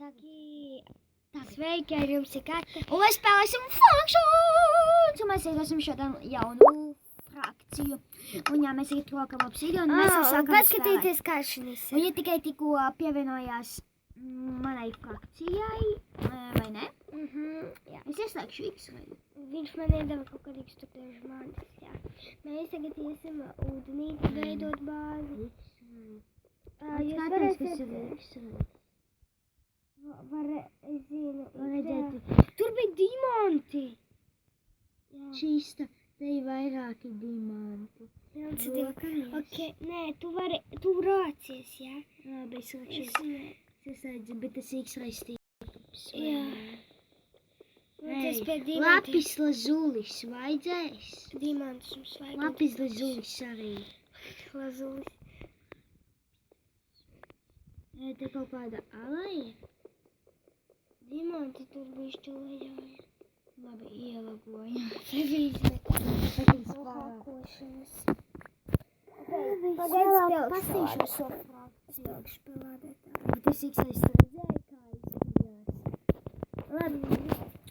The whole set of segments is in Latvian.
Sveiki, ar jums ir Kate. Un mēs spēlēsim Functions! Un mēs iedosim šodien jaunu frakciju. Un jā, mēs ir rokam obsidianu, un mēs jau sākam spēlēt. Paskatīties, kā šinis. Viņa tikai tikko pievienojās manai frakcijai, vai ne? Jā. Es ieslēgšu X-ray. Viņš man iedeva kaut kādīgs tur dažu māntis, jā. Mēs tagad iesim ūdenīti veidot bāzi. Jūs varēsiet... X-ray. Es zinu. Redzēt, Tur bija diamanti. šīsta, te ir vairāki diamanti. Nē, tu rācies, jā? Labi, es ieslēdzu, bet tas X-ray stīkums. Jā. Tas pie diamantiem. Lapis lazulis vajadzēs. Diamantus mums vajag. Lapis lazulis arī. Lazulis. Te kaut kāda alaja. Diamanti tur bišķi lejāja. Labi, ielagojam. Tevi izmet. Hakošanas. Pastīšu šo Spēlkšu spēlādēt. Bet es X-ray redzēju, kā izskatījās. Labi,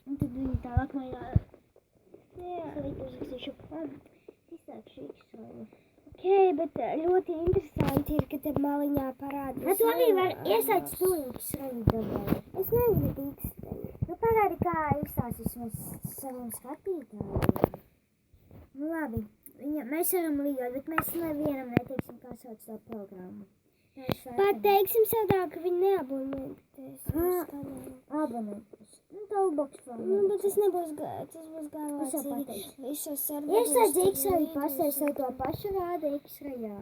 un tad viņi tālāk man uzrakstīšu. Izslēgšu X-ray. Bet ļoti interesanti ir, ka te maliņā parādās. Tu arī var iesaist to X-ray dabā. Es negribu X-ray. Nu, pagaidi, kā izstāstīs saviem skatītājiem. Nu, labi. Mēs varam līgot, bet mēs nevienam neteiksim, kā sauc tā programmu. Pateiksim savā, ka viņi neabonēties. Abonēties. Nu, Toolbox vēl. Bet tas nebūs tas būs galvācīgi. Visos serveros. Ieslēdz X-ray, pasēs sev to pašu rāda X-rayā.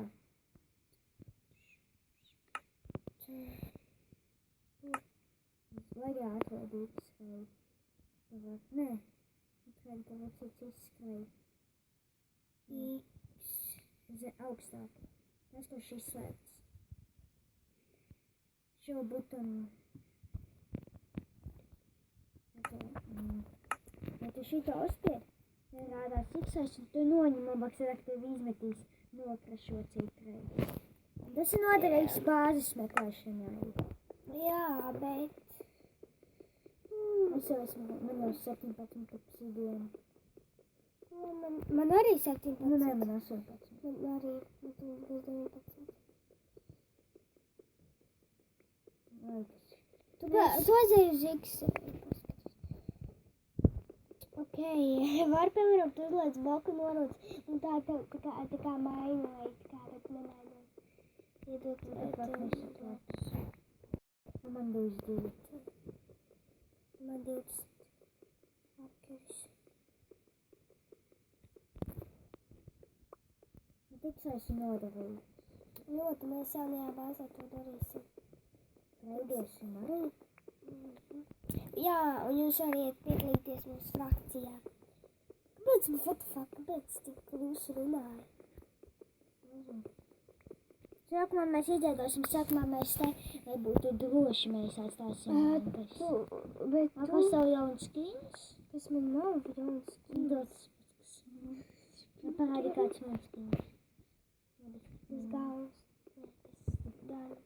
Vajag atvērt X-ray. Nē, atvērt tev X-ray. Augstāk. Tas, ko šis slēgts. Šo butonu. Ja tu šito uzspied, tad rādās X-rays, un tu noņem labāk, tad tev izmetīs nokrašo citreiz. Tas ir noderīgs bāzes meklēšanai. Jā, bet... Man jau 17 obsidienu. Man arī 17. Nu, nē, man 18. Man arī, man tur būs 19. Tu aizēji uz X-ray. Var, piemēram, tu uzliec bloku norūdz, un tā kā maina, vai kā, bet nemainām. Iedot, Man 22. Man 20. Apkeris. X-rays ir noderīgs. Ļoti, mēs jaunajā bāzē to darīsim. Raidiesim arī. Jā, un jūs variet piedalīties mūsu frakcijā. Kāpēc tik klusi runāja? Sākumā mēs izveidosim, mēs te, lai būtu droši, mēs atstāsim mantas. Kas tev jauns skins? Kas man nav jauns skins? Parādi kāds man skins. Tas galvas. Tas daļa.